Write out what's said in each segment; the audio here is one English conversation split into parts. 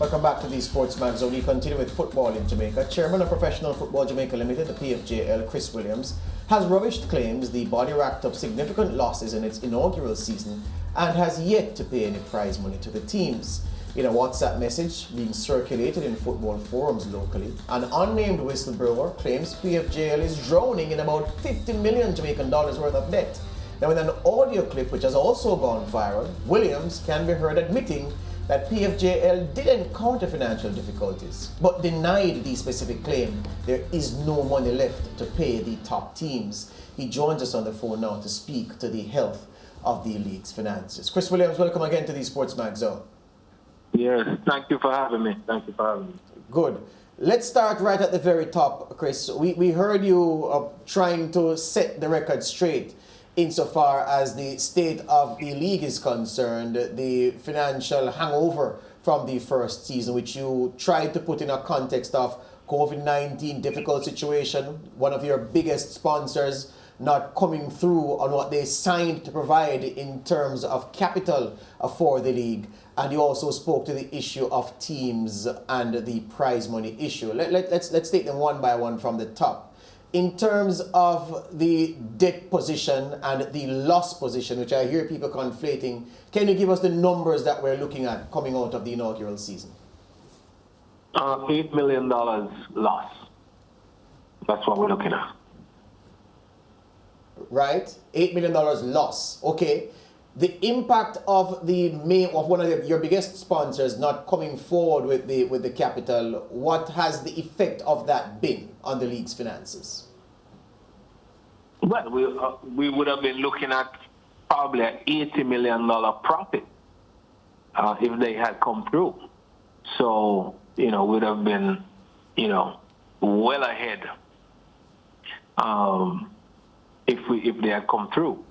Welcome back to the SportsMax Zone. We continue with football in Jamaica. Chairman of Professional Football Jamaica Limited, the PFJL, Chris Williams, has rubbished claims the body racked up significant losses in its inaugural season and has yet to pay any prize money to the teams. In a WhatsApp message being circulated in football forums locally, an unnamed whistleblower claims PFJL is drowning in about 50 million Jamaican dollars worth of debt. Now, in an audio clip which has also gone viral, Williams can be heard admitting that PFJL did encounter financial difficulties, but denied the specific claim there is no money left to pay the top teams. He joins us on the phone now to speak to the health of the league's finances. Chris Williams, welcome again to the SportsMax Zone. Yes, thank you for having me. Good. Let's start right at the very top, Chris. We heard you trying to set the record straight insofar as the state of the league is concerned, the financial hangover from the first season, which you tried to put in a context of COVID-19 difficult situation, one of your biggest sponsors not coming through on what they signed to provide in terms of capital for the league. And you also spoke to the issue of teams and the prize money issue. Let's take them one by one from the top. In terms of the debt position and the loss position, which I hear people conflating, can you give us the numbers that we're looking at coming out of the inaugural season? $8 million loss. That's what we're looking at. Right? $8 million loss. Okay. The impact of one of your biggest sponsors not coming forward with the capital, what has the effect of that been on the league's finances? Well, we would have been looking at probably an $80 million profit if they had come through. So, would have been, well ahead if they had come through.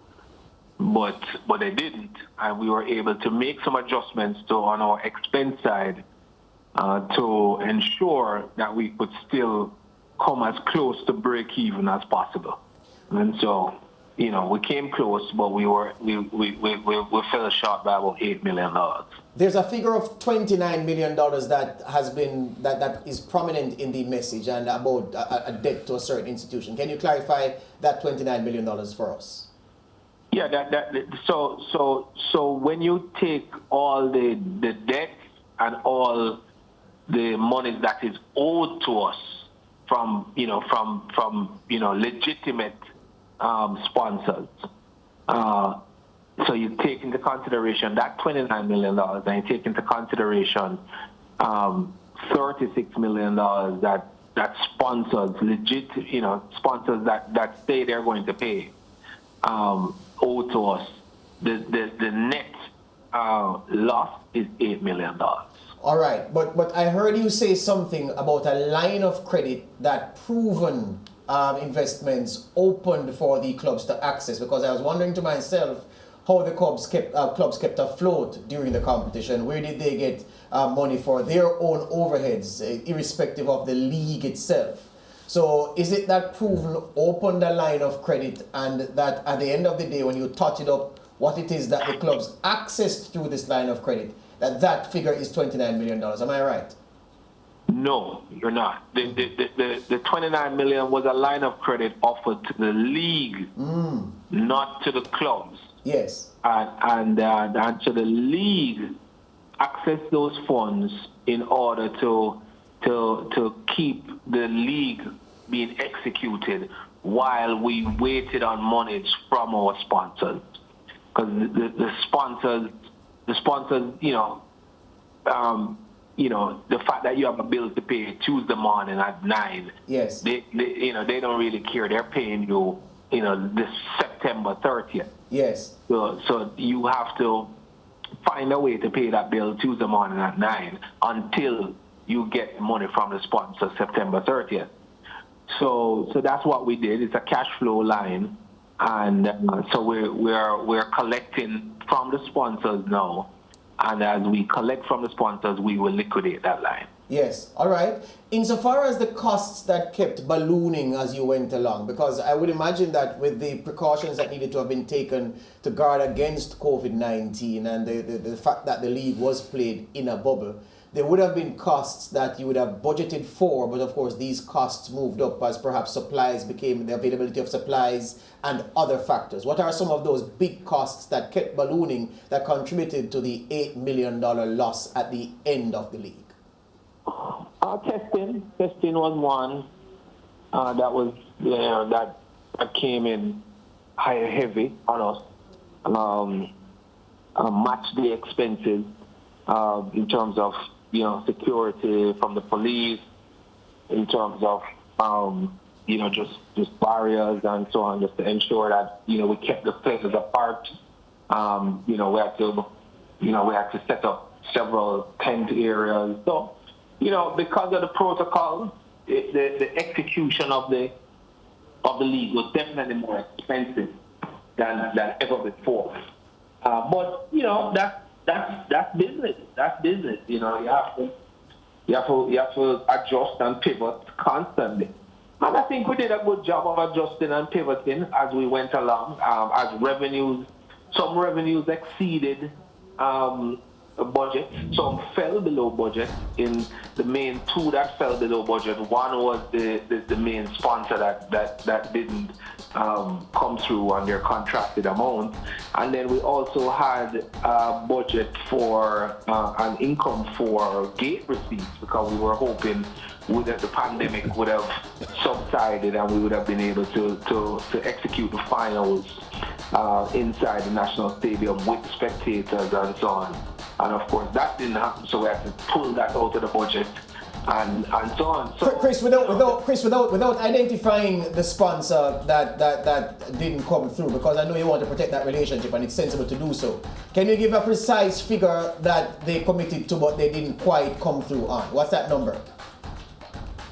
But they didn't, and we were able to make some adjustments on our expense side to ensure that we could still come as close to break even as possible. And so, we came close, but we fell short by about $8 million. There's a figure of $29 million that has been that is prominent in the message and about a debt to a certain institution. Can you clarify that $29 million for us? Yeah, so when you take all the debt and all the money that is owed to us from legitimate sponsors, so you take into consideration that $29 million, and you take into consideration $36 million that sponsors sponsors that say they're going to pay. Owed to us, the net loss is $8 million. All right, but I heard you say something about a line of credit that proven investments opened for the clubs to access, because I was wondering to myself how the clubs kept afloat during the competition. Where did they get money for their own overheads, irrespective of the league itself? So is it that Proven opened a line of credit, and that at the end of the day, when you tot it up, what it is that the clubs accessed through this line of credit, that figure is $29 million? Am I right? No, you're not. The $29 million was a line of credit offered to the league, not to the clubs. Yes. And so the league accessed those funds in order to keep the league being executed while we waited on monies from our sponsors. Because the sponsors, the fact that you have a bill to pay Tuesday morning at 9, yes, they don't really care. They're paying you, this September 30th. Yes. So you have to find a way to pay that bill Tuesday morning at 9 until you get money from the sponsor September 30th. So that's what we did. It's a cash flow line, and so we're collecting from the sponsors now. And as we collect from the sponsors, we will liquidate that line. Yes, all right. Insofar as the costs that kept ballooning as you went along, because I would imagine that with the precautions that needed to have been taken to guard against COVID-19 and the fact that the league was played in a bubble, there would have been costs that you would have budgeted for, but of course these costs moved up as perhaps supplies became, the availability of supplies and other factors. What are some of those big costs that kept ballooning that contributed to the $8 million loss at the end of the league? Testing was one that was, that came in higher heavy on us. Match the expenses in terms of security from the police, in terms of just barriers and so on, just to ensure that we kept the players apart. We had to set up several tent areas. So because of the protocol, the execution of the league was definitely more expensive than ever before. But that's business. That's business. You have to adjust and pivot constantly. And I think we did a good job of adjusting and pivoting as we went along. As some revenues exceeded budget, some fell below budget. In the main two that fell below budget, one was the main sponsor that didn't come through on their contracted amount, and then we also had a budget for an income for gate receipts, because we were hoping that the pandemic would have subsided and we would have been able to execute the finals inside the National Stadium with spectators and so on. And of course that didn't happen, so we had to pull that out of the budget and so on. So, Chris, without identifying the sponsor that didn't come through, because I know you want to protect that relationship and it's sensible to do so, can you give a precise figure that they committed to but they didn't quite come through on? What's that number?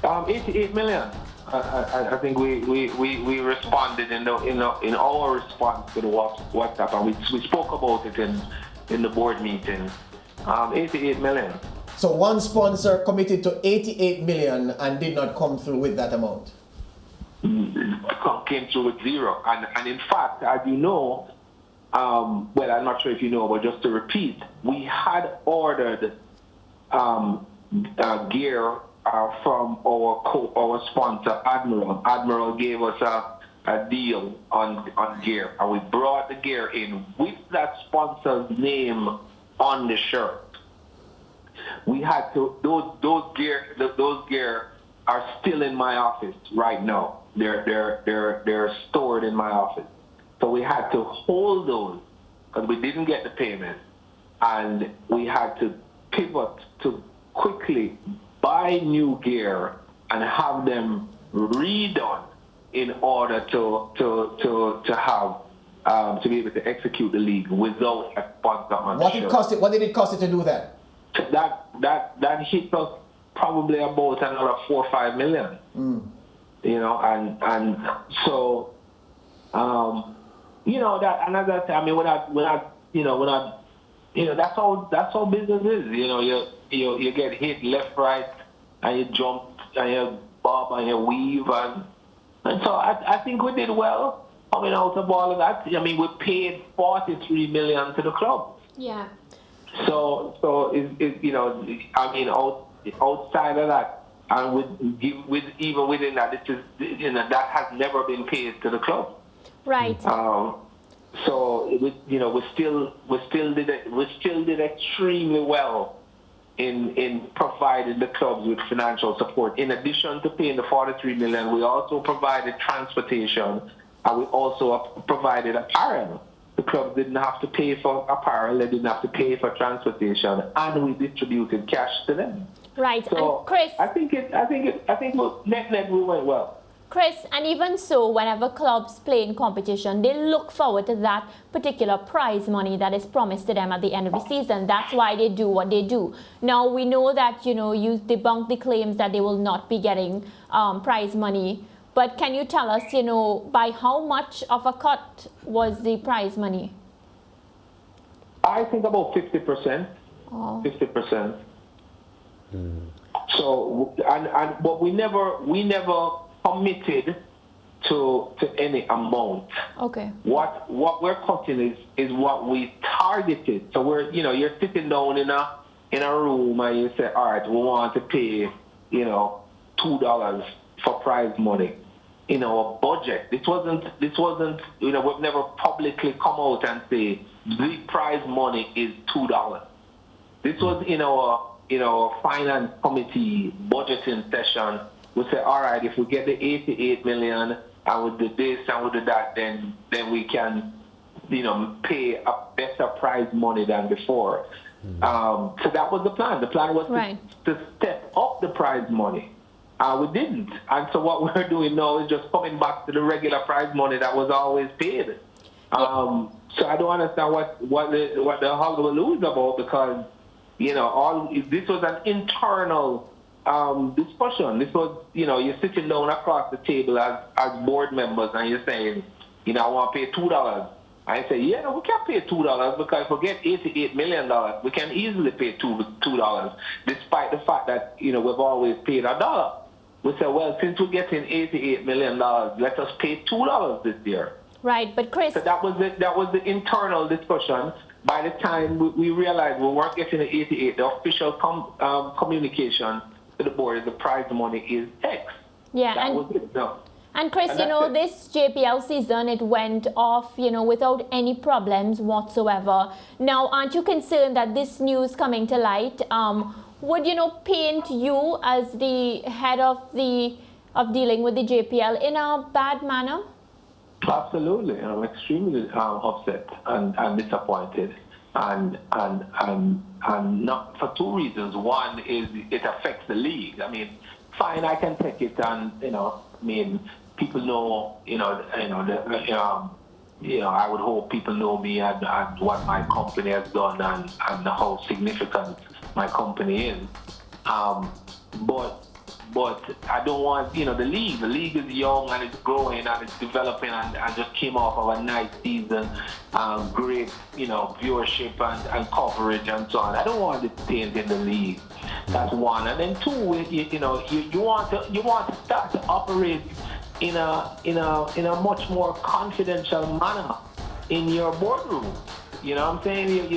88 million. I think we responded in our response to the WhatsApp, and we spoke about it in the board meeting. 88 million. So one sponsor committed to 88 million and did not come through with that amount. Came through with zero. And in fact, as you know, well, I'm not sure if you know, but just to repeat, we had ordered gear from our sponsor, Admiral. Admiral gave us a deal on gear, and we brought the gear in with that sponsor's name on the shirt. We had to those gear are still in my office right now. They're stored in my office. So we had to hold those because we didn't get the payment, and we had to pivot to quickly buy new gear and have them redone in order to have to be able to execute the league without a sponsor on the shirt. What did it cost you to do that? That hit us probably about another 4 or 5 million. And so that, and as I say, I mean, we're not that's how business is. You get hit left, right, and you jump and you bob and you weave, and so I think we did well coming out of all of that. I mean, we paid 43 million to the club. Yeah. So I mean, outside of that, and even within that, this is that has never been paid to the club. Right. So we still did extremely well in providing the clubs with financial support. In addition to paying the 43 million, we also provided transportation, and we also provided apparel. The clubs didn't have to pay for apparel, they didn't have to pay for transportation, and we distributed cash to them. Right. So and Chris, I think net we went well. Chris, and even so, whenever clubs play in competition, they look forward to that particular prize money that is promised to them at the end of the season. That's why they do what they do. Now, we know that, you debunked the claims that they will not be getting prize money. But can you tell us, by how much of a cut was the prize money? I think about 50%. Oh. 50%. So, but we never committed to any amount. Okay. What we're cutting is what we targeted. So you're sitting down in in a room and you say, all right, we want to pay, $2 for prize money in our budget. This wasn't, we've never publicly come out and say the prize money is $2. This was in our finance committee budgeting session. We say, all right, if we get the 88 million and we do this and we do that, then we can, pay a better prize money than before. So that was the plan. The plan was to step up the prize money. We didn't. And so what we're doing now is just coming back to the regular prize money that was always paid. So I don't understand what the hullabaloo is about, because this was an internal discussion. This was, you're sitting down across the table as board members and you're saying, I want to pay $2. I say, yeah, we can pay $2 because if we get $88 million, we can easily pay $2, despite the fact that, we've always paid $1. We say, well, since we're getting $88 million, let us pay $2 this year. Right, but Chris... So that was the internal discussion. By the time we realized we weren't getting the 88, the official communication to the board is the prize money is X. Yeah, that was it. No. And Chris, this JPL season, it went off, without any problems whatsoever. Now, aren't you concerned that this news coming to light would, paint you as the head of dealing with the JPL in a bad manner? Absolutely. I'm extremely upset and disappointed. And not for two reasons. One is it affects the league. I mean, fine, I can take it and, people know, I would hope people know me and what my company has done and how significant my company is. But I don't want, the league is young and it's growing and it's developing and just came off of a nice season, great, viewership and coverage and so on. I don't want it tainted in the league. That's one. And then two, you want to start to operate in a much more confidential manner in your boardroom. You know what I'm saying? I'm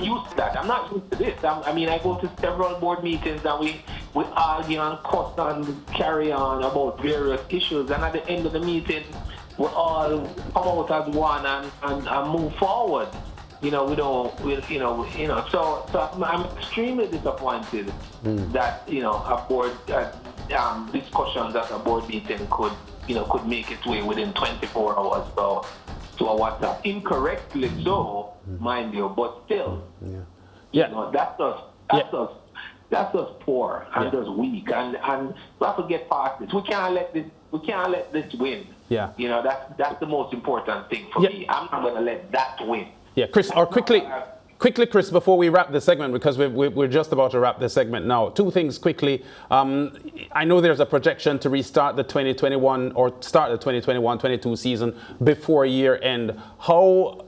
used to that. I'm not used to this. I go to several board meetings and we argue and cuss and carry on about various issues, and at the end of the meeting, we all come out as one and move forward. So I'm extremely disappointed that, a board discussions at a board meeting could make its way within 24 hours to a WhatsApp. Incorrectly so, mind you, but still, that's just poor and just weak, and we have to get past this. We can't let this win. Yeah. That's the most important thing for me. I'm not going to let that win. Yeah, Chris, or quickly, Chris, before we wrap the segment, because we're just about to wrap the segment now. Two things quickly. I know there's a projection to restart the 2021 or start the 2021-22 season before year end. How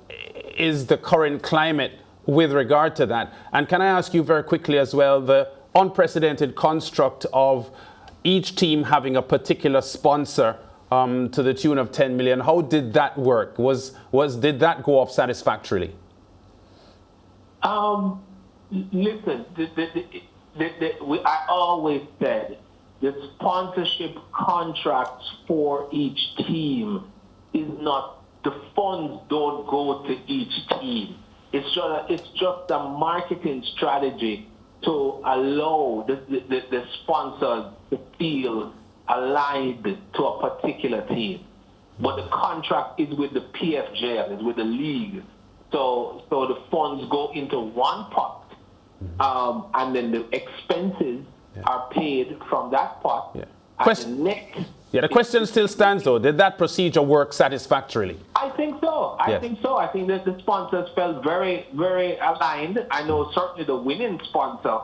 is the current climate with regard to that? And can I ask you very quickly as well, the unprecedented construct of each team having a particular sponsor to the tune of 10 million. How did that work? Did that go off satisfactorily? Listen, I always said the sponsorship contracts for each team is not, the funds don't go to each team. It's just a marketing strategy to allow the sponsors to feel aligned to a particular team. But the contract is with the PFJL, is with the league. So the funds go into one pot, and then the expenses are paid from that pot. The question still stands though. Did that procedure work satisfactorily? I think so. I think that the sponsors felt very, very aligned. I know certainly the winning sponsor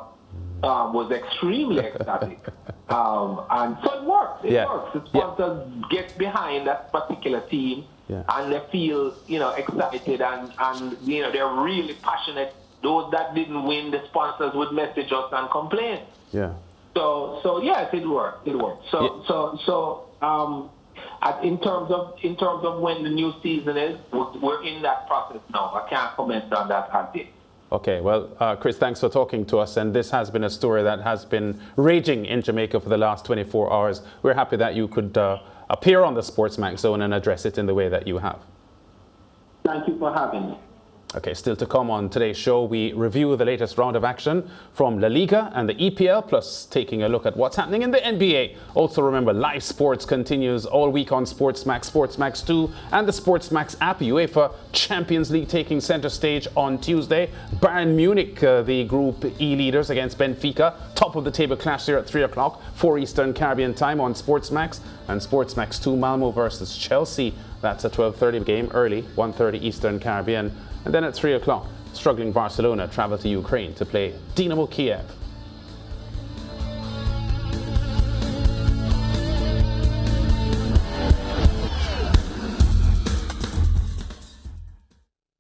was extremely ecstatic. And so it works. It works. The sponsors get behind that particular team and they feel, excited and they're really passionate. Those that didn't win, the sponsors would message us and complain. Yeah. So yes, it worked. It worked. In terms of when the new season is, we're in that process now. I can't comment on that as yet. Okay, well, Chris, thanks for talking to us. And this has been a story that has been raging in Jamaica for the last 24 hours. We're happy that you could appear on the SportsMax Zone and address it in the way that you have. Thank you for having me. Okay, still to come on today's show, we review the latest round of action from La Liga and the EPL, plus taking a look at what's happening in the NBA. Also remember, live sports continues all week on SportsMax, SportsMax 2, and the SportsMax app. UEFA Champions League taking center stage on Tuesday. Bayern Munich, the Group E leaders against Benfica. Top of the table clash here at 3 o'clock, 4 Eastern Caribbean time on SportsMax. And SportsMax 2, Malmo versus Chelsea. That's a 12:30 game early, 1:30 Eastern Caribbean. And then at 3 o'clock, struggling Barcelona travel to Ukraine to play Dynamo Kiev.